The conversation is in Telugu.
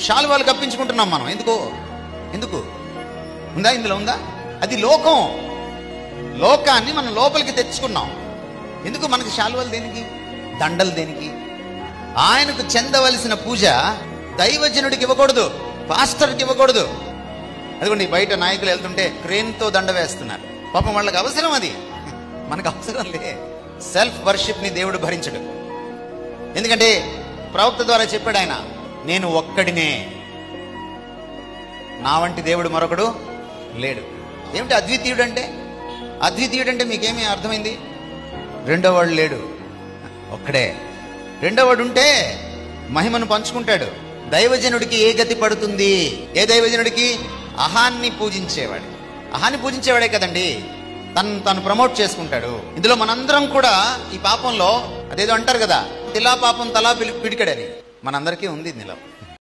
శాలువాలు కప్పించుకుంటున్నాం మనం. ఎందుకు ఉందా? ఇందులో ఉందా? అది లోకం. లోకాన్ని మనం లోపలికి తెచ్చుకున్నాం. ఎందుకు మనకి శాలువాలు దేనికి? దండలు దేనికి? ఆయనకు చెందవలసిన పూజ దైవజనుడికి ఇవ్వకూడదు, పాస్టర్కి ఇవ్వకూడదు. అదిగోండి బయట నాయకులు వెళ్తుంటే క్రేన్తో దండ వేస్తున్నారు. పాపం వాళ్ళకి అవసరం, అది మనకు అవసరం లే. సెల్ఫ్ వర్షిప్ ని దేవుడు భరించడు. ఎందుకంటే ప్రవక్త ద్వారా చెప్పాడు ఆయన, నేను ఒక్కడినే, నా వంటి దేవుడు మరొకడు లేడు. ఏమిటి అద్వితీయుడు అంటే? అద్వితీయుడు అంటే మీకేమీ అర్థమైంది? రెండోవాడు లేడు, ఒక్కడే. రెండోవాడు ఉంటే మహిమను పంచుకుంటాడు. దైవజనుడికి ఏ గతి పడుతుంది? ఏ దైవజనుడికి? అహాన్ని పూజించేవాడు. అహాన్ని పూజించేవాడే కదండి తను ప్రమోట్ చేసుకుంటాడు. ఇందులో మనందరం కూడా ఈ పాపంలో, అదేదో అంటారు కదా, తిలా పాపం తలా పిడికడని, మనందరికీ ఉంది ఇందులో.